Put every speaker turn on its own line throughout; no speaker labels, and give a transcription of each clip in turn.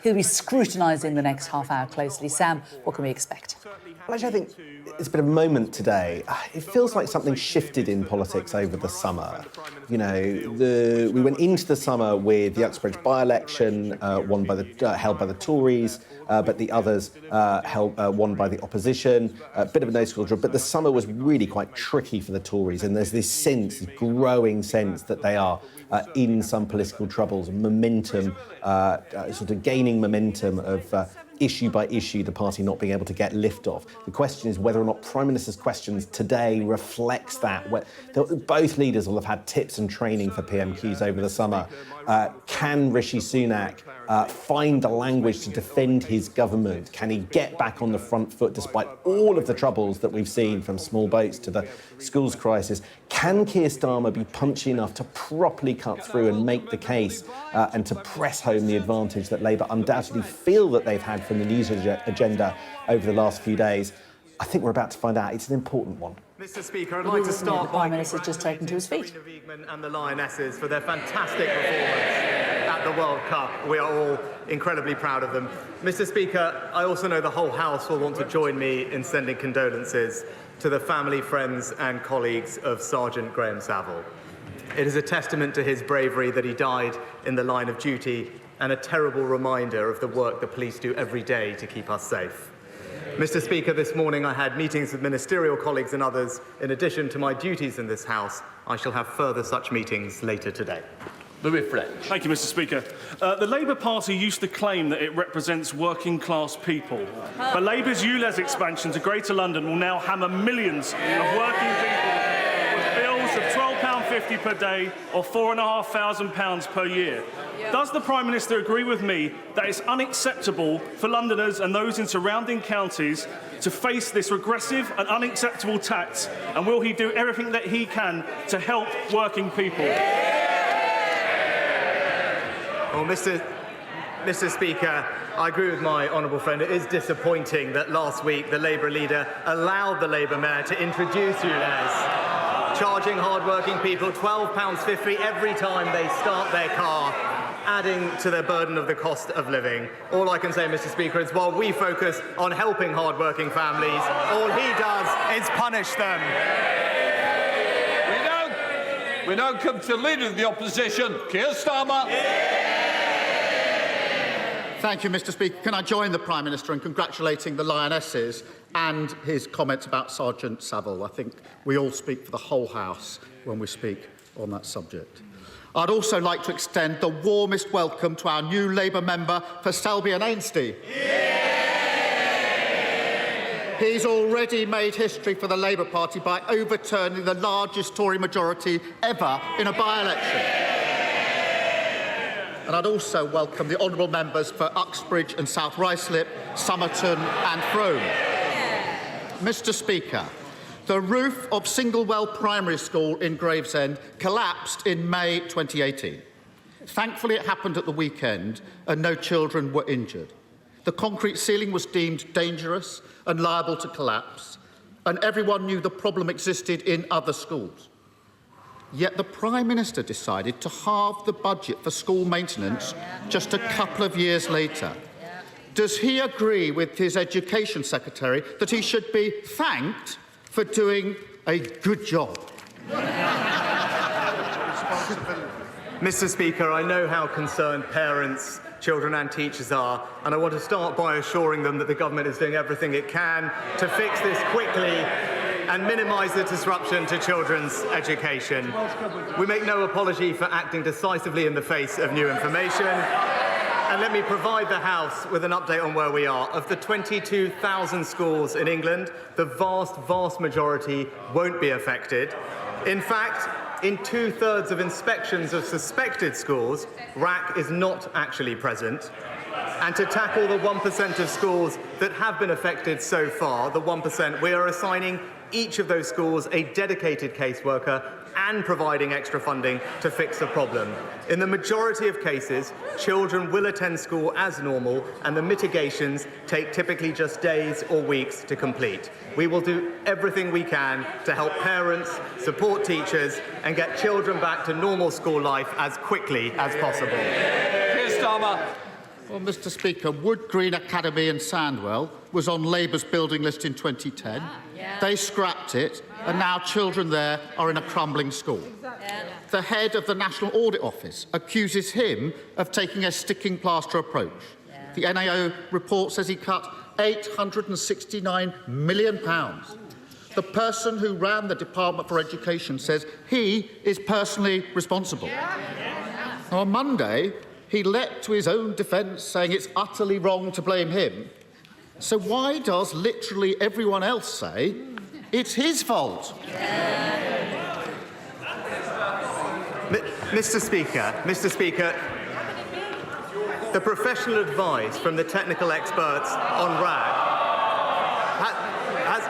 He'll be scrutinising the next half hour closely. Sam, what can we expect?
Well, actually, I think it's been a moment today. It feels like something shifted in politics over the summer. You know, we went into the summer with the Uxbridge by-election held by the Tories, but the others won by the opposition. A bit of a no-score draw, but the summer was really quite tricky for the Tories, and there's this sense, this growing sense that they are in some political troubles, momentum, sort of gaining momentum of issue by issue, the party not being able to get lift off. The question is whether or not Prime Minister's questions today reflects that. Both leaders will have had tips and training for PMQs over the summer. Can Rishi Sunak find the language to defend his government? Can he get back on the front foot despite all of the troubles that we've seen, from small boats to the schools crisis? Can Keir Starmer be punchy enough to properly cut through and make the case and to press home the advantage that Labour undoubtedly feel that they've had from the news agenda over the last few days? I think we're about to find out. It's an important one.
Mr. Speaker, I'd like to start
the Prime Minister's just taken to his feet.
And the Lionesses for their fantastic performance at the World Cup. We are all incredibly proud of them. Mr. Speaker, I also know the whole House will want to join me in sending condolences to the family, friends and colleagues of Sergeant Graham Saville. It is a testament to his bravery that he died in the line of duty, and a terrible reminder of the work the police do every day to keep us safe. Mr. Speaker, this morning I had meetings with ministerial colleagues and others. In addition to my duties in this House, I shall have further such meetings later today.
Thank you, Mr. Speaker. The Labour Party used to claim that it represents working-class people. But Labour's ULEZ expansion to Greater London will now hammer millions of working people with bills of £12.50 per day or £4,500 per year. Does the Prime Minister agree with me that it's unacceptable for Londoners and those in surrounding counties to face this regressive and unacceptable tax? And will he do everything that he can to help working people?
Well, Mr. Speaker, I agree with my honourable friend. It is disappointing that last week the Labour leader allowed the Labour mayor to introduce ULEZ, charging hard-working people £12.50 every time they start their car, adding to their burden of the cost of living. All I can say, Mr. Speaker, is while we focus on helping hard-working families, all he does is punish them.
We now come to the Leader of the Opposition, Keir Starmer.
Thank you, Mr. Speaker. Can I join the Prime Minister in congratulating the Lionesses and his comments about Sergeant Saville? I think we all speak for the whole House when we speak on that subject. I'd also like to extend the warmest welcome to our new Labour member for Selby and Ainsty. He's already made history for the Labour Party by overturning the largest Tory majority ever in a by-election. And I'd also welcome the honourable members for Uxbridge and South Ruislip, Somerton and Frome. Mr. Speaker, the roof of Singlewell Primary School in Gravesend collapsed in May 2018. Thankfully, it happened at the weekend and no children were injured. The concrete ceiling was deemed dangerous and liable to collapse, and everyone knew the problem existed in other schools. Yet the Prime Minister decided to halve the budget for school maintenance just a couple of years later. Does he agree with his Education Secretary that he should be thanked for doing a good job?
Mr. Speaker, I know how concerned parents, children and teachers are, and I want to start by assuring them that the government is doing everything it can to fix this quickly and minimise the disruption to children's education. We make no apology for acting decisively in the face of new information. And let me provide the House with an update on where we are. Of the 22,000 schools in England, the vast majority won't be affected. In fact, in 2/3 of inspections of suspected schools, RAC is not actually present. And to tackle the 1% of schools that have been affected so far, the 1%, we are assigning each of those schools a dedicated caseworker and providing extra funding to fix the problem. In the majority of cases, children will attend school as normal, and the mitigations take typically just days or weeks to complete. We will do everything we can to help parents, support teachers, and get children back to normal school life as quickly as possible.
Keir Starmer.
Well, Mr. Speaker, Wood Green Academy in Sandwell was on Labour's building list in 2010. They scrapped it, and now children there are in a crumbling school. The head of the National Audit Office accuses him of taking a sticking plaster approach. The NAO report says he cut £869 million. The person who ran the Department for Education says he is personally responsible. Now, on Monday, he leapt to his own defence, saying it's utterly wrong to blame him. So why does literally everyone else say it's his fault?
Mr. Speaker, the professional advice from the technical experts on RAG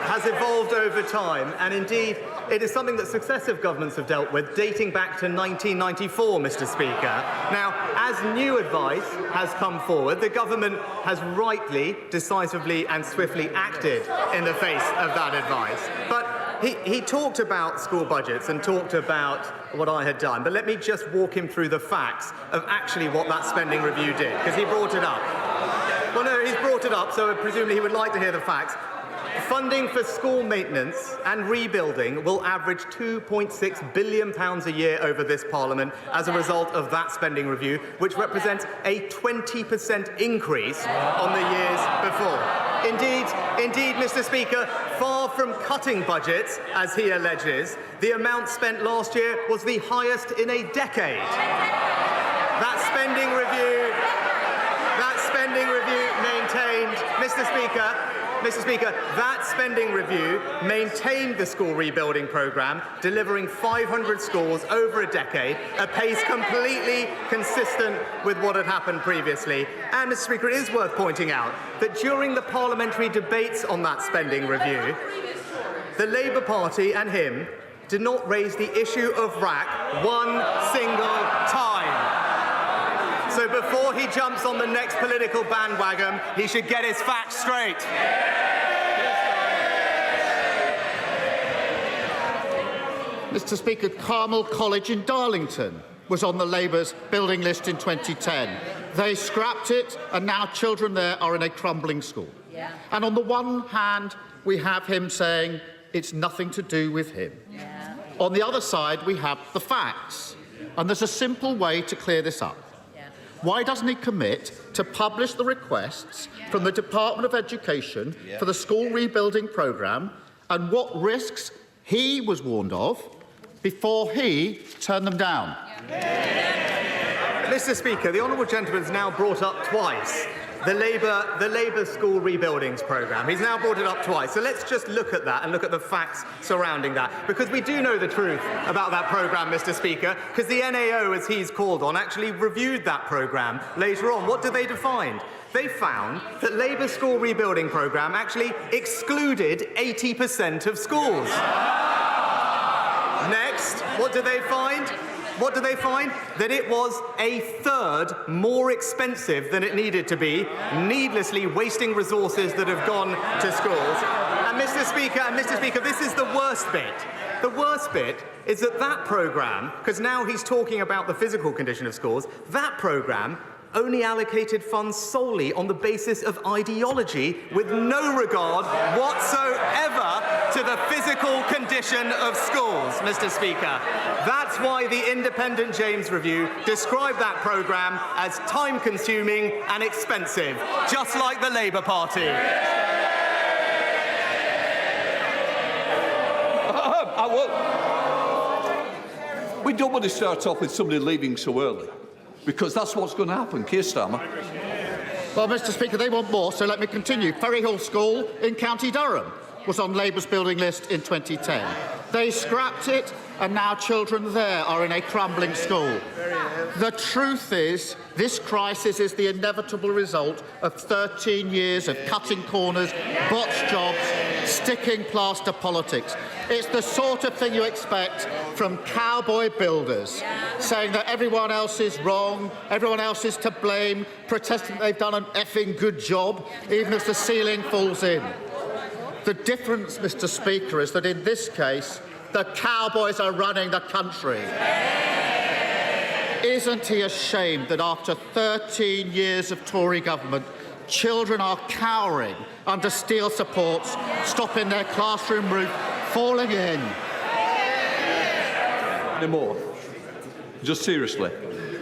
has evolved over time, and indeed it is something that successive governments have dealt with, dating back to 1994, Mr. Speaker. Now, as new advice has come forward, the government has rightly, decisively and swiftly acted in the face of that advice. But he talked about school budgets and talked about what I had done, but let me just walk him through the facts of actually what that spending review did, because he brought it up. Well, no, he's brought it up, so presumably he would like to hear the facts. Funding for school maintenance and rebuilding will average £2.6 billion a year over this Parliament as a result of that spending review, which represents a 20% increase on the years before. Indeed, Mr. Speaker, far from cutting budgets, as he alleges, the amount spent last year was the highest in a decade. That spending review maintained, Mr. Speaker, that spending review maintained the school rebuilding programme, delivering 500 schools over a decade, a pace completely consistent with what had happened previously. And, Mr. Speaker, it is worth pointing out that during the parliamentary debates on that spending review, the Labour Party and him did not raise the issue of RAC one single time. So before he jumps on the next political bandwagon, he should get his facts straight.
Mr. Speaker, Carmel College in Darlington was on the Labour's building list in 2010. They scrapped it, and now children there are in a crumbling school. And on the one hand, we have him saying it's nothing to do with him. On the other side, we have the facts. And there's a simple way to clear this up. Why doesn't he commit to publish the requests from the Department of Education for the school rebuilding programme and what risks he was warned of before he turned them down?
Mr. Speaker, the honourable gentleman has now brought up twice the Labour school rebuildings programme. He's now brought it up twice. So let's just look at that and look at the facts surrounding that, because we do know the truth about that programme, Mr. Speaker, because the NAO, as he's called on, actually reviewed that programme later on. What did they find? They found that Labour's school rebuilding programme actually excluded 80% of schools. Next, what did they find? That it was a third more expensive than it needed to be, needlessly wasting resources that have gone to schools. And Mr. Speaker, this is the worst bit. The worst bit is that programme, because now he's talking about the physical condition of schools, that programme only allocated funds solely on the basis of ideology, with no regard whatsoever to the physical condition of schools, Mr. Speaker. That's why the independent James Review described that programme as time-consuming and expensive, just like the Labour Party.
We don't want to start off with somebody leaving so early, because that's what's going to happen. Keir Starmer.
Well, Mr. Speaker, they want more, so let me continue. Ferryhill School in County Durham was on Labour's building list in 2010. They scrapped it, and now children there are in a crumbling school. The truth is, this crisis is the inevitable result of 13 years of cutting corners, botched jobs, sticking plaster politics. It's the sort of thing you expect from cowboy builders, saying that everyone else is wrong, everyone else is to blame, protesting that they've done an effing good job, even if the ceiling falls in. The difference, Mr. Speaker, is that in this case, the cowboys are running the country. Isn't he ashamed that after 13 years of Tory government, children are cowering under steel supports, stopping their classroom roof falling in?
No more. Just seriously,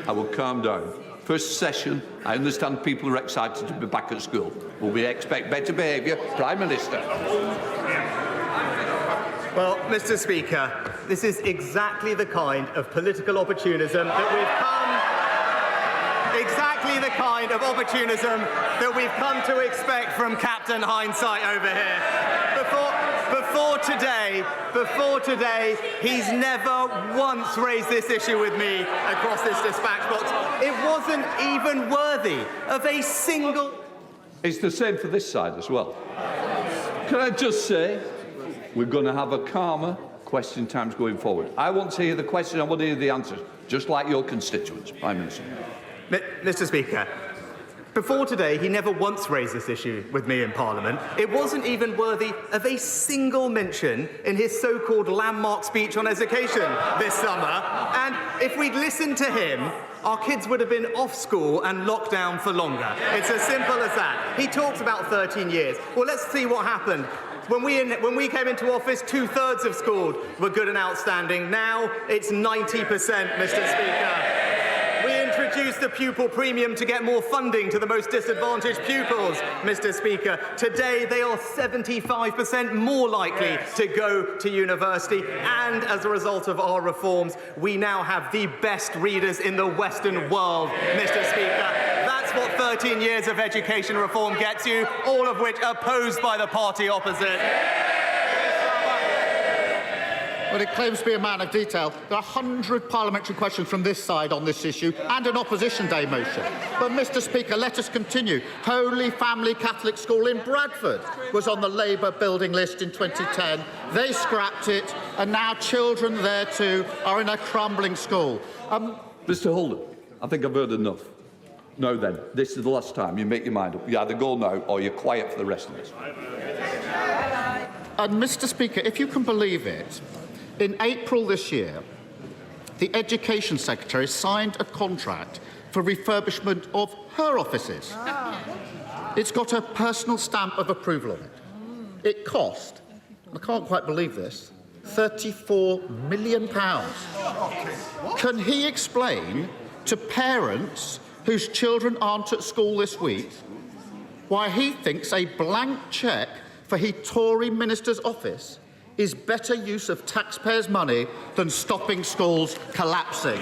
I will calm down. First session, I understand people are excited to be back at school. Will we expect better behaviour? Prime Minister.
Well, Mr. Speaker, this is exactly the kind of political opportunism that we've come to expect from Captain Hindsight over here. Before today, he's never once raised this issue with me across this dispatch box. It wasn't even worthy of a single...
It's the same for this side as well. Can I just say, we're going to have a calmer question times going forward. I want to hear the question, I want to hear the answers, just like your constituents, Prime Minister.
Mr. Speaker, before today, he never once raised this issue with me in Parliament. It wasn't even worthy of a single mention in his so-called landmark speech on education this summer. And if we'd listened to him, our kids would have been off school and locked down for longer. It's as simple as that. He talks about 13 years. Well, let's see what happened. When we came into office, 2/3 of schools were good and outstanding. Now it's 90%, Mr. Speaker. We introduced the pupil premium to get more funding to the most disadvantaged pupils, Mr. Speaker. Today, they are 75% more likely to go to university. And as a result of our reforms, we now have the best readers in the Western world, Mr. Speaker. That's what 13 years of education reform gets you, all of which opposed by the party opposite.
Well, it claims to be a man of detail. There are 100 parliamentary questions from this side on this issue and an opposition day motion. But, Mr. Speaker, let us continue. Holy Family Catholic School in Bradford was on the Labour building list in 2010. They scrapped it, and now children there too are in a crumbling school.
Mr. Holden, I think I've heard enough. No, then, this is the last time you make your mind up. You either go now or you're quiet for the rest of us.
And, Mr. Speaker, if you can believe it, in April this year, the Education Secretary signed a contract for refurbishment of her offices. It's got her personal stamp of approval on it. It cost, I can't quite believe this, £34 million. Can he explain to parents whose children aren't at school this week why he thinks a blank cheque for his Tory minister's office is better use of taxpayers' money than stopping schools collapsing?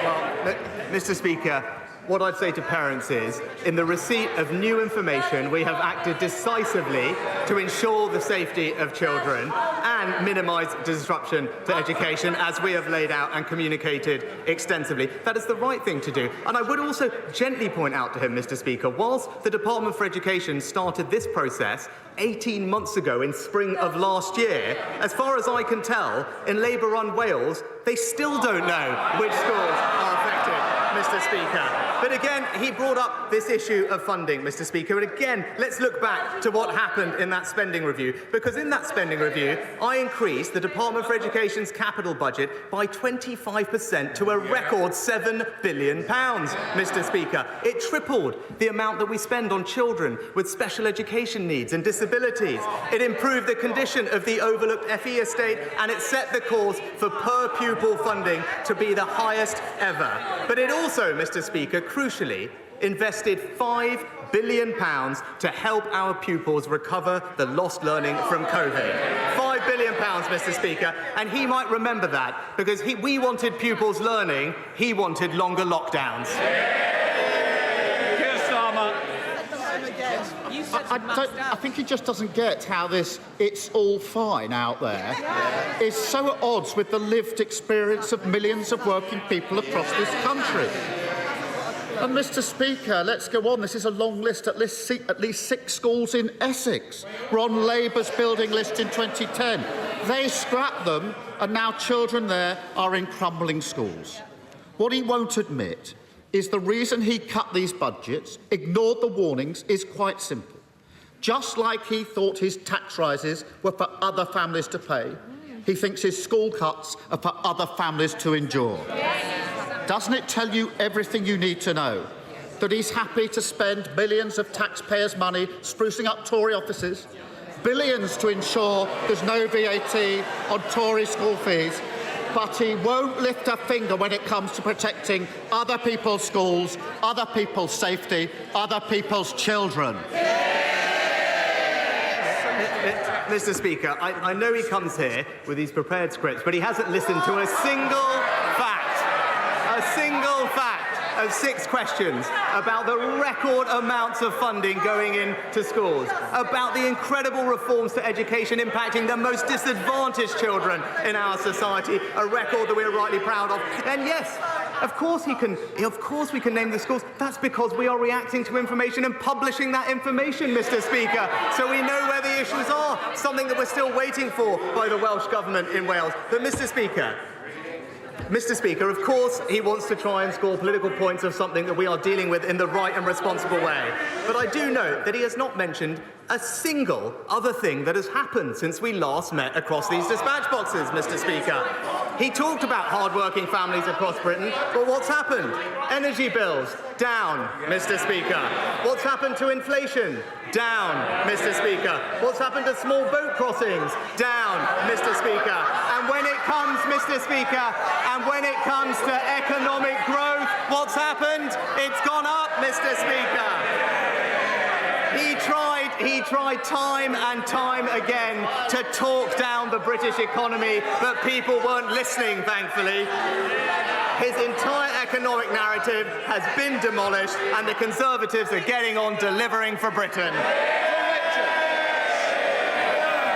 Well, Mr. Speaker, what I'd say to parents is, in the receipt of new information, we have acted decisively to ensure the safety of children and minimise disruption to education, as we have laid out and communicated extensively. That is the right thing to do. And I would also gently point out to him, Mr. Speaker, whilst the Department for Education started this process 18 months ago in spring of last year, as far as I can tell, in Labour-run Wales, they still don't know which schools are affected, Mr. Speaker. But again, he brought up this issue of funding, Mr. Speaker. And again, let's look back to what happened in that spending review. Because in that spending review, I increased the Department for Education's capital budget by 25% to a record £7 billion, Mr. Speaker. It tripled the amount that we spend on children with special education needs and disabilities. It improved the condition of the overlooked FE estate, and it set the course for per-pupil funding to be the highest ever. But it also, Mr. Speaker, crucially, invested £5 billion to help our pupils recover the lost learning from COVID. £5 billion, Mr. Speaker, and he might remember that, because we wanted pupils learning, he wanted longer lockdowns.
Keir Starmer.
I think he just doesn't get how this "it's all fine" out there is so at odds with the lived experience of millions of working people across this country. And, Mr. Speaker, let's go on. This is a long list. At least 6 schools in Essex were on Labour's building list in 2010. They scrapped them, and now children there are in crumbling schools. What he won't admit is the reason he cut these budgets, ignored the warnings, is quite simple. Just like he thought his tax rises were for other families to pay, He thinks his school cuts are for other families to endure. Doesn't it tell you everything you need to know? That he's happy to spend millions of taxpayers' money sprucing up Tory offices, billions to ensure there's no VAT on Tory school fees, but he won't lift a finger when it comes to protecting other people's schools, other people's safety, other people's children.
Mr. Speaker, I know he comes here with these prepared scripts, but he hasn't listened to a single fact of 6 questions about the record amounts of funding going into schools, about the incredible reforms to education impacting the most disadvantaged children in our society, a record that we're rightly proud of. And yes, of course we can name the schools. That's because we are reacting to information and publishing that information, Mr. Speaker, so we know where the issues are, something that we're still waiting for by the Welsh Government in Wales. But Mr. Speaker, of course he wants to try and score political points of something that we are dealing with in the right and responsible way. But I do note that he has not mentioned a single other thing that has happened since we last met across these dispatch boxes, Mr. Speaker. He talked about hard-working families across Britain, but what's happened? Energy bills, down, Mr. Speaker. What's happened to inflation? Down, Mr. Speaker. What's happened to small boat crossings? Down, Mr. Speaker. And when it comes, Mr. Speaker, and when it comes to economic growth, what's happened? It's gone up, Mr. Speaker. He tried time and time again to talk down the British economy, but people weren't listening, thankfully. His entire economic narrative has been demolished, and the Conservatives are getting on delivering for Britain.